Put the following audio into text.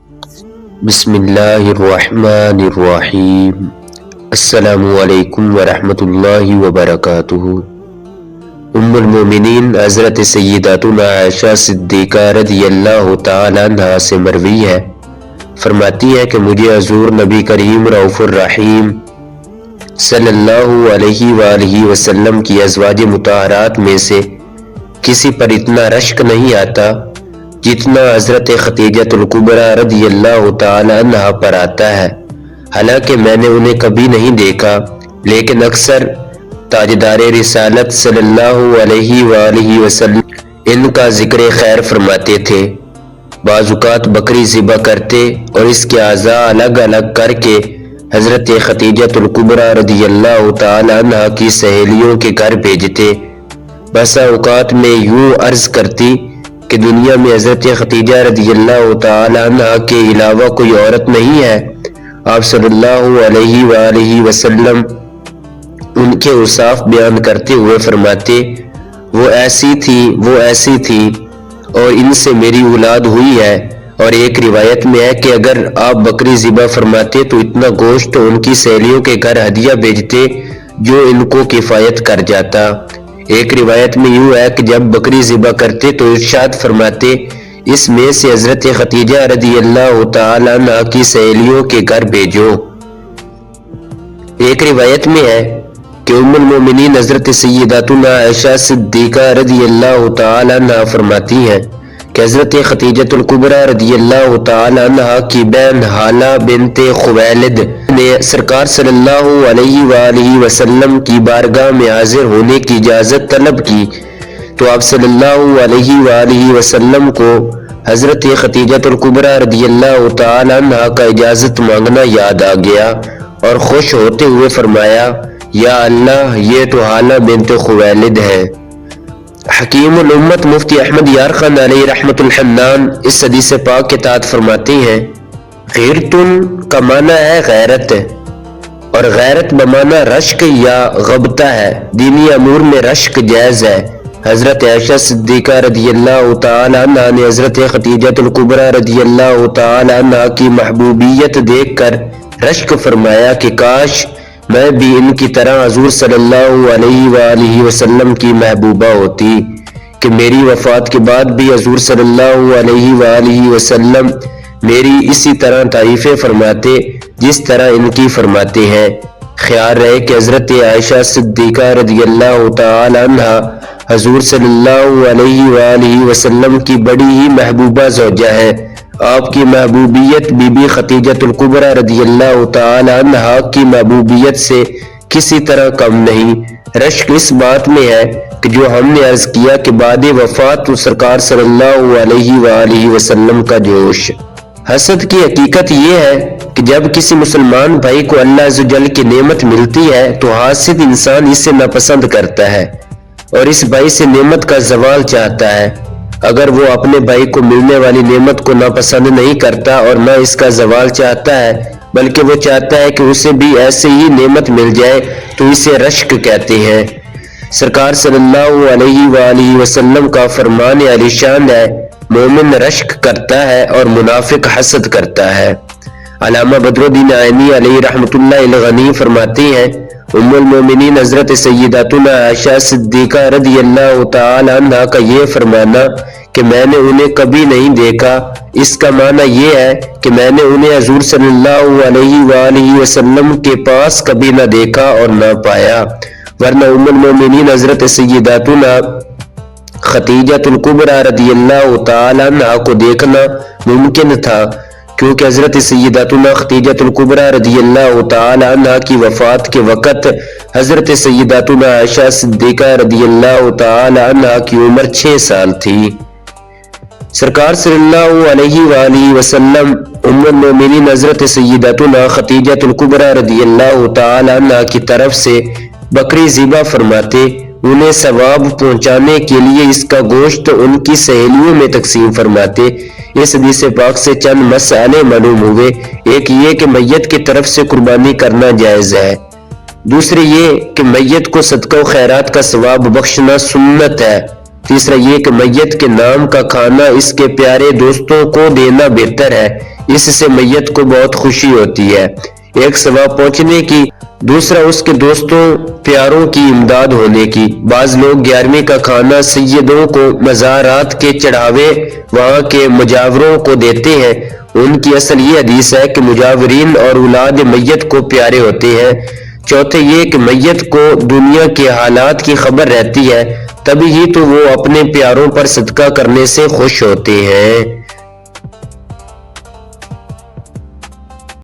بسم اللہ الرحمن الرحیم۔ السلام علیکم ورحمۃ اللہ وبرکاتہ۔ ام المومنین حضرت سیداتنا عائشہ صدیقہ رضی اللہ تعالی عنہا سے مروی ہے، فرماتی ہے کہ مجھے حضور نبی کریم رؤوف الرحیم صلی اللہ علیہ وآلہ وسلم کی ازواج مطہرات میں سے کسی پر اتنا رشک نہیں آتا جتنا حضرت خدیجہ الکبریٰ رضی اللہ تعالی عنہا پر آتا ہے۔ حالانکہ میں نے انہیں کبھی نہیں دیکھا، لیکن اکثر تاجدار رسالت صلی اللہ علیہ وآلہ وسلم ان کا ذکر خیر فرماتے تھے۔ بعض اوقات بکری ذبح کرتے اور اس کے اعضاء الگ الگ کر کے حضرت خدیجہ الکبریٰ رضی اللہ تعالی عنہا کی سہیلیوں کے گھر بھیجتے۔ بسا اوقات میں یوں عرض کرتی کہ دنیا میں حضرت خدیجہ رضی اللہ تعالی عنہا کے علاوہ کوئی عورت نہیں ہے۔ آپ صلی اللہ علیہ وآلہ وسلم ان کے اوصاف بیان کرتے ہوئے فرماتے، وہ ایسی تھی اور ان سے میری اولاد ہوئی ہے۔ اور ایک روایت میں ہے کہ اگر آپ بکری ذبح فرماتے تو اتنا گوشت ان کی سہیلیوں کے گھر ہدیہ بھیجتے جو ان کو کفایت کر جاتا۔ ایک روایت میں یوں ہے کہ جب بکری ذبح کرتے تو ارشاد فرماتے، اس میں سے حضرت خدیجہ رضی اللہ تعالی عنہا کی سہیلیوں کے گھر بھیجو۔ ایک روایت میں ہے کہ ام المومنین حضرت سیداتنا عائشہ صدیقہ رضی اللہ تعالی عنہا فرماتی ہیں کہ حضرت خدیجہ الکبریٰ رضی اللہ تعالی عنہا کی بہن حالہ بنت خویلد نے سرکار صلی اللہ علیہ وآلہ وسلم کی بارگاہ میں حاضر ہونے کی اجازت طلب کی تو آپ صلی اللہ علیہ وآلہ وسلم کو حضرت خدیجہ الکبریٰ رضی اللہ تعالی عنہا کا اجازت مانگنا یاد آ گیا اور خوش ہوتے ہوئے فرمایا، یا اللہ، یہ تو حالہ بنت خویلد ہے۔ حکیم الامت مفتی احمد یار خان علیہ رحمت الحنان اس حدیث پاک کے تحت فرماتے ہیں، غیرتن کا معنی ہے غیرت، اور غیرت بمعنی رشک یا غبطہ ہے۔ دینی امور میں رشک جائز ہے۔ حضرت عائشہ صدیقہ رضی اللہ تعالی عنہا نے حضرت خدیجہ الکبریٰ رضی اللہ تعالی عنہا کی محبوبیت دیکھ کر رشک فرمایا کہ کاش میں بھی ان کی طرح حضور صلی اللہ علیہ وآلہ وسلم کی محبوبہ ہوتی، کہ میری وفات کے بعد بھی حضور صلی اللہ علیہ وآلہ وسلم میری اسی طرح تعریفیں فرماتے جس طرح ان کی فرماتے ہیں۔ خیال رہے کہ حضرت عائشہ صدیقہ رضی اللہ تعالی عنہا حضور صلی اللہ علیہ وآلہ وسلم کی بڑی ہی محبوبہ زوجہ ہے۔ آپ کی محبوبیت بی بی خدیجہ الکبریٰ رضی اللہ تعالی عنہا کی محبوبیت سے کسی طرح کم نہیں۔ رشک اس بات میں ہے کہ جو ہم نے عرض کیا کہ بعد وفات تو سرکار صلی اللہ علیہ وآلہ وسلم کا جوش۔ حسد کی حقیقت یہ ہے کہ جب کسی مسلمان بھائی کو اللہ عز و جل کی نعمت ملتی ہے تو حاسد انسان اسے ناپسند کرتا ہے اور اس بھائی سے نعمت کا زوال چاہتا ہے۔ اگر وہ اپنے بھائی کو ملنے والی نعمت کو ناپسند نہیں کرتا اور نہ اس کا زوال چاہتا ہے، بلکہ وہ چاہتا ہے کہ اسے بھی ایسے ہی نعمت مل جائے تو اسے رشک کہتے ہیں۔ سرکار صلی اللہ علیہ وآلہ وسلم کا فرمان علی شان ہے، مومن رشک کرتا ہے اور منافق حسد کرتا ہے۔ علامہ بدر الدین عینی علیہ رحمت اللہ الغنی فرماتے ہیں، ام المومنین حضرت سیداتنا عائشہ صدیقہ رضی اللہ تعالی عنہا کا یہ فرمانا کہ میں نے انہیں کبھی نہیں دیکھا، اس کا معنی یہ ہے کہ میں نے انہیں حضور صلی اللہ علیہ وآلہ وسلم کے پاس کبھی نہ دیکھا اور نہ پایا، ورنہ ام المومنین حضرت سیداتنا خدیجہ الکبریٰ رضی اللہ تعالی عنہا کو دیکھنا ممکن تھا، کیونکہ حضرت سیداتنا خدیجہ الکبریٰ رضی اللہ تعالی عنہا کی وفات کے وقت حضرت سیداتنا عائشہ صدیقہ رضی اللہ تعالی عنہا کی عمر 6 سال تھی۔ سرکار صلی اللہ علیہ وآلہ وسلم ام المومنین حضرت سیداتنا خدیجہ الکبریٰ رضی اللہ تعالی عنہا کی طرف سے بکری ذبح فرماتے، انہیں ثواب پہنچانے کے لیے اس کا گوشت ان کی سہیلیوں میں تقسیم فرماتے۔ اس حدیث پاک سے چند مسئلے معلوم ہوئے۔ ایک یہ کہ میت کی طرف سے قربانی کرنا جائز ہے، دوسری یہ کہ میت کو صدقہ و خیرات کا ثواب بخشنا سنت ہے، تیسرا یہ کہ میت کے نام کا کھانا اس کے پیارے دوستوں کو دینا بہتر ہے، اس سے میت کو بہت خوشی ہوتی ہے، ایک ثواب پہنچنے کی، دوسرا اس کے دوستوں پیاروں کی امداد ہونے کی۔ بعض لوگ 11ویں کا کھانا سیدوں کو مزارات کے چڑھاوے وہاں کے مجاوروں کو دیتے ہیں۔ ان کی اصل یہ حدیث ہے کہ مجاورین اور اولاد میت کو پیارے ہوتے ہیں۔ چوتھے یہ کہ میت کو دنیا کے حالات کی خبر رہتی ہے، تبھی ہی تو وہ اپنے پیاروں پر صدقہ کرنے سے خوش ہوتے ہیں۔